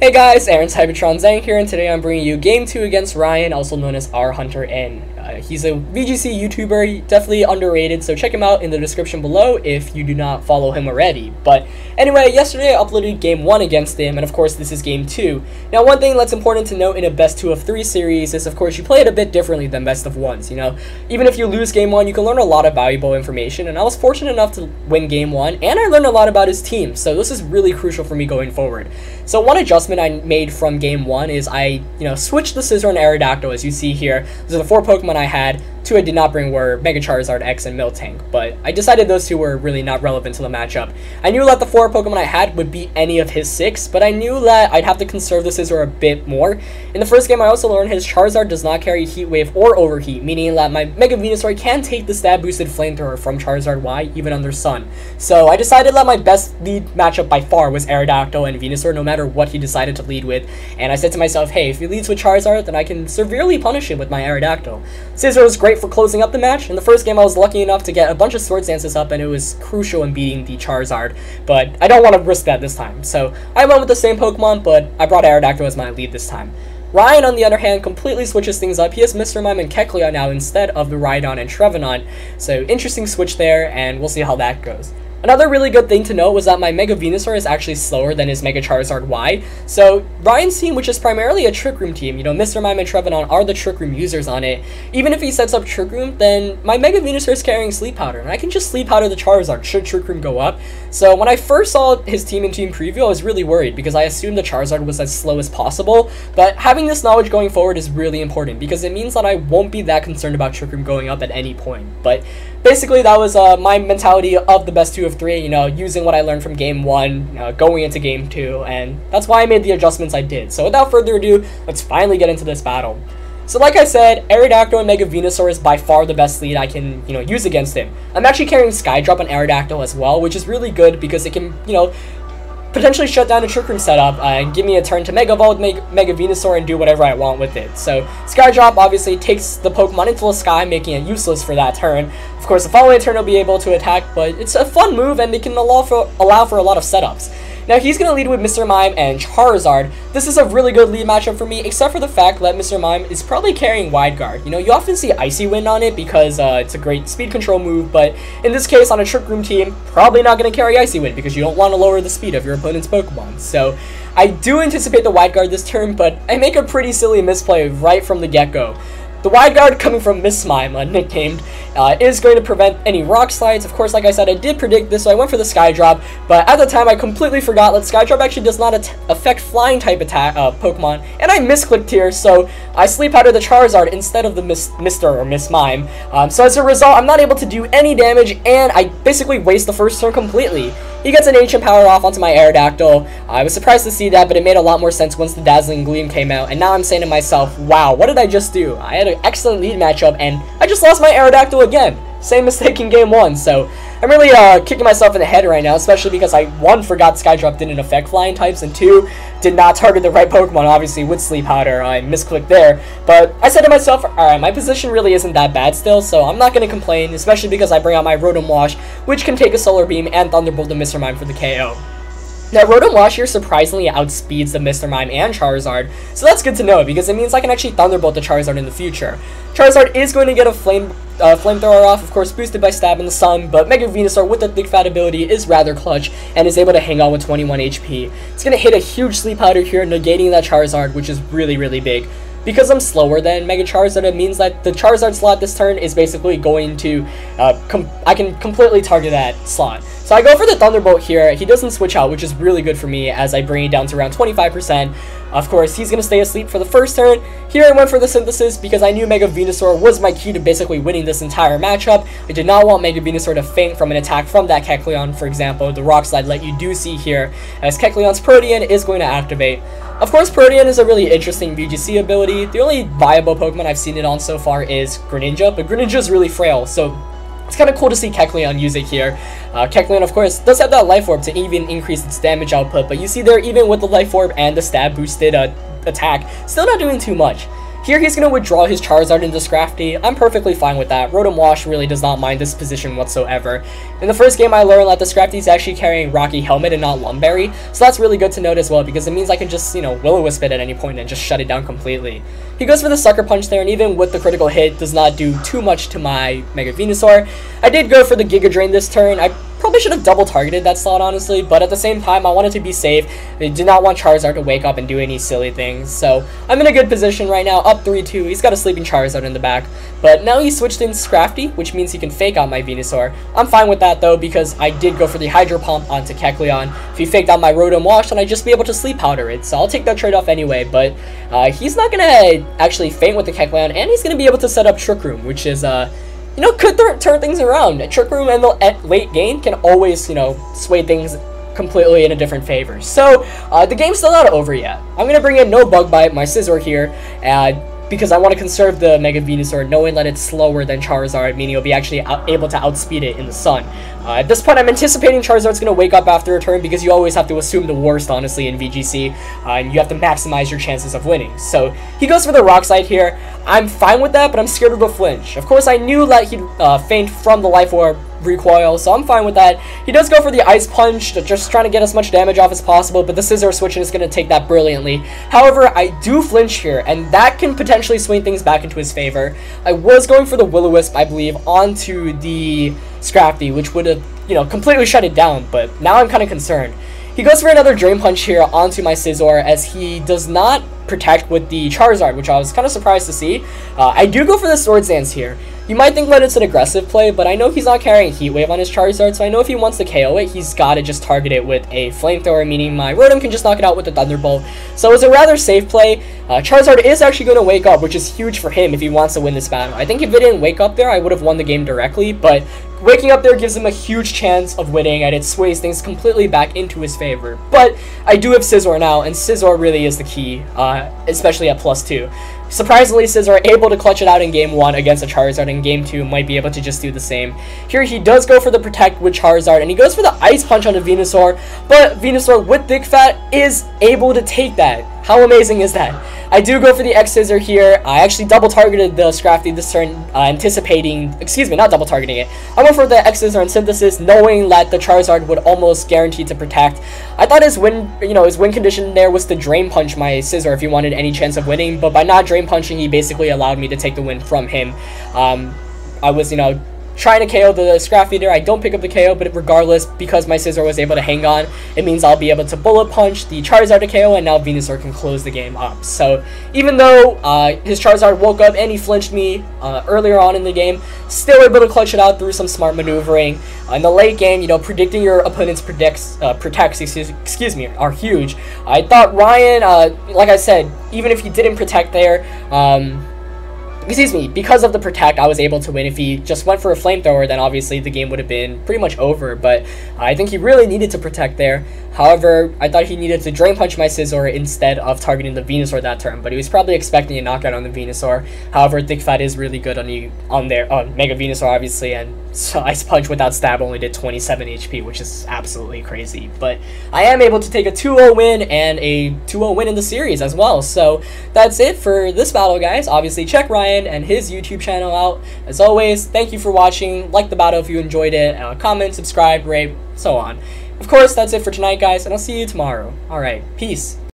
Hey guys, Aaron Cybertron Zhang here, and today I'm bringing you Game 2 against Ryan, also known as rhuntern. He's a VGC YouTuber, definitely underrated, so check him out in the description below if you do not follow him already. But anyway, yesterday I uploaded Game 1 against him, and of course this is Game 2. Now one thing that's important to note in a best 2 of 3 series is of course you play it a bit differently than best of 1s, you know? Even if you lose Game 1, you can learn a lot of valuable information, and I was fortunate enough to win Game 1, and I learned a lot about his team, so this is really crucial for me going forward. So one adjustment I made from Game 1 is I, switched the Scizor and Aerodactyl, as you see here. Those are the 4 Pokemon I had. 2 I did not bring were Mega Charizard, X, and Miltank, but I decided those 2 were really not relevant to the matchup. I knew that the 4 Pokemon I had would beat any of his 6, but I knew that I'd have to conserve the Scizor a bit more. In the first game, I also learned his Charizard does not carry Heat Wave or Overheat, meaning that my Mega Venusaur can take the stab-boosted Flamethrower from Charizard Y, even under Sun. So I decided that my best lead matchup by far was Aerodactyl and Venusaur, no matter what he decided to lead with, and I said to myself, hey, if he leads with Charizard, then I can severely punish him with my Aerodactyl. Scizor was great for closing up the match. In the first game, I was lucky enough to get a bunch of Swords Dances up, and it was crucial in beating the Charizard, but I don't want to risk that this time. So I went with the same Pokemon, but I brought Aerodactyl as my lead this time. Ryan, on the other hand, completely switches things up. He has Mr. Mime and Kecleon now instead of the Rhydon and Trevenant, so interesting switch there, and we'll see how that goes. Another really good thing to note was that my Mega Venusaur is actually slower than his Mega Charizard Y. So Ryan's team, which is primarily a Trick Room team, Mr. Mime and Trevenant are the Trick Room users on it. Even if he sets up Trick Room, then my Mega Venusaur is carrying Sleep Powder, and I can just Sleep Powder the Charizard should Trick Room go up. So when I first saw his team in Team Preview, I was really worried because I assumed the Charizard was as slow as possible. But having this knowledge going forward is really important because it means that I won't be that concerned about Trick Room going up at any point. But basically, that was my mentality of the best 2 of 3, using what I learned from Game 1, going into Game 2, and that's why I made the adjustments I did. So without further ado, let's finally get into this battle. So like I said, Aerodactyl and Mega Venusaur is by far the best lead I can, use against him. I'm actually carrying Skydrop on Aerodactyl as well, which is really good because it can, potentially shut down a Trick Room setup and give me a turn to Mega Evolve Mega Venusaur and do whatever I want with it. So Skydrop obviously takes the Pokemon into the sky, making it useless for that turn. Of course, the following turn will be able to attack, but it's a fun move and it can allow for a lot of setups. Now he's going to lead with Mr. Mime and Charizard. This is a really good lead matchup for me, except for the fact that Mr. Mime is probably carrying Wide Guard. You often see Icy Wind on it because it's a great speed control move, but in this case, on a Trick Room team, probably not going to carry Icy Wind because you don't want to lower the speed of your opponent's Pokemon. So I do anticipate the Wide Guard this turn, but I make a pretty silly misplay right from the get-go. The Wide Guard coming from Miss Mime, nicknamed, is going to prevent any Rock Slides. Of course, like I said, I did predict this, so I went for the Skydrop, but at the time I completely forgot that Skydrop actually does not affect Flying type attack Pokemon, and I misclicked here, so I Sleep Powder the Charizard instead of the Mr. or Miss Mime. So as a result, I'm not able to do any damage, and I basically waste the first turn completely. He gets an Ancient Power off onto my Aerodactyl. I was surprised to see that, but it made a lot more sense once the Dazzling Gleam came out, and now I'm saying to myself, wow, what did I just do? I had an excellent lead matchup, and I just lost my Aerodactyl again. Same mistake in Game 1, so I'm really kicking myself in the head right now, especially because I, 1, forgot Skydrop didn't affect Flying types, and 2, did not target the right Pokemon, obviously, with Sleep Powder. I misclicked there, but I said to myself, alright, my position really isn't that bad still, so I'm not going to complain, especially because I bring out my Rotom Wash, which can take a Solar Beam and Thunderbolt to Mr. Mime for the KO. Now, Rotom Wash here surprisingly outspeeds the Mr. Mime and Charizard, so that's good to know because it means I can actually Thunderbolt the Charizard in the future. Charizard is going to get a Flamethrower off, of course boosted by Stab in the Sun, but Mega Venusaur with the Thick Fat ability is rather clutch and is able to hang on with 21 HP. It's going to hit a huge Sleep Powder here, negating that Charizard, which is really, really big. Because I'm slower than Mega Charizard, it means that the Charizard slot this turn is basically going to, I can completely target that slot. So I go for the Thunderbolt here. He doesn't switch out, which is really good for me as I bring it down to around 25%. Of course, he's going to stay asleep for the first turn. Here I went for the Synthesis because I knew Mega Venusaur was my key to basically winning this entire matchup. I did not want Mega Venusaur to faint from an attack from that Kecleon, for example, the Rock Slide like you do see here, as Kecleon's Protean is going to activate. Of course, Protean is a really interesting VGC ability. The only viable Pokemon I've seen it on so far is Greninja, but Greninja is really frail, so it's kind of cool to see Kecleon use it here. Kecleon, of course, does have that Life Orb to even increase its damage output, but you see there, even with the Life Orb and the stab boosted attack, still not doing too much. Here he's going to withdraw his Charizard into Scrafty. I'm perfectly fine with that. Rotom Wash really does not mind this position whatsoever. In the first game, I learned that the Scrafty is actually carrying Rocky Helmet and not Lumberry, so that's really good to note as well, because it means I can just, Will-O-Wisp it at any point and just shut it down completely. He goes for the Sucker Punch there, and even with the critical hit, does not do too much to my Mega Venusaur. I did go for the Giga Drain this turn. I probably should have double targeted that slot, honestly, but at the same time, I wanted to be safe. I did not want Charizard to wake up and do any silly things, so I'm in a good position right now, up 3-2. He's got a sleeping Charizard in the back, but now he switched in Scrafty, which means he can fake out my Venusaur. I'm fine with that, though, because I did go for the Hydro Pump onto Kecleon. If he faked out my Rotom Wash, then I'd just be able to Sleep Powder it, so I'll take that trade-off anyway, but he's not going to actually faint with the Kecleon, and he's going to be able to set up Trick Room, which is, could turn things around. Trick Room and the late game can always, sway things completely in a different favor. So, the game's still not over yet. I'm going to bring in no Bug Bite, my Scizor here, because I want to conserve the Mega Venusaur, knowing that it's slower than Charizard, meaning it'll be actually able to outspeed it in the sun. At this point, I'm anticipating Charizard's going to wake up after a turn, because you always have to assume the worst, honestly, in VGC, and you have to maximize your chances of winning. So, he goes for the Rock Slide here. I'm fine with that, but I'm scared of the flinch. Of course, I knew that he'd faint from the Life Orb recoil, so I'm fine with that. He does go for the Ice Punch, just trying to get as much damage off as possible, but the Scizor switch is going to take that brilliantly. However, I do flinch here, and that can potentially swing things back into his favor. I was going for the Will-O-Wisp, I believe, onto the Scrafty, which would have, completely shut it down, but now I'm kind of concerned. He goes for another Drain Punch here onto my Scizor, as he does not protect with the Charizard, which I was kind of surprised to see. I do go for the Swords Dance here. You might think that it's an aggressive play, but I know he's not carrying Heat Wave on his Charizard, so I know if he wants to KO it, he's got to just target it with a Flamethrower, meaning my Rotom can just knock it out with a Thunderbolt. So it's a rather safe play. Charizard is actually going to wake up, which is huge for him if he wants to win this battle. I think if it didn't wake up there, I would have won the game directly, but waking up there gives him a huge chance of winning, and it sways things completely back into his favor. But I do have Scizor now, and Scizor really is the key, especially at +2. Surprisingly, Scizor able to clutch it out in Game 1 against a Charizard, and Game 2 might be able to just do the same. Here he does go for the Protect with Charizard, and he goes for the Ice Punch on the Venusaur, but Venusaur with Thick Fat is able to take that. How amazing is that? I do go for the X-Scissor here. I actually double targeted the Scrafty this turn, not double targeting it. I went for the X-Scissor and Synthesis, knowing that the Charizard would almost guarantee to protect. I thought his win condition there was to Drain Punch my Scizor if he wanted any chance of winning, but by not Drain Punching, he basically allowed me to take the win from him. I was, trying to KO the Scrafty there. I don't pick up the KO, but regardless, because my Scizor was able to hang on, it means I'll be able to Bullet Punch the Charizard to KO, and now Venusaur can close the game up. So even though his Charizard woke up and he flinched me earlier on in the game, still able to clutch it out through some smart maneuvering. In the late game, predicting your opponent's protects are huge. I thought Ryan, like I said, even if he didn't protect there, because of the Protect, I was able to win. If he just went for a Flamethrower, then obviously the game would have been pretty much over, but I think he really needed to Protect there. However, I thought he needed to Drain Punch my Scizor instead of targeting the Venusaur that turn, but he was probably expecting a knockout on the Venusaur. However, Thick Fat is really good on Mega Venusaur, obviously, and so Ice Punch without Stab only did 27 HP, which is absolutely crazy. But I am able to take a 2-0 win and a 2-0 win in the series as well. So that's it for this battle, guys. Obviously, check Ryan and his YouTube channel out. As always, thank you for watching. Like the battle if you enjoyed it. Comment, subscribe, rate, so on. Of course, that's it for tonight, guys, and I'll see you tomorrow. Alright, peace.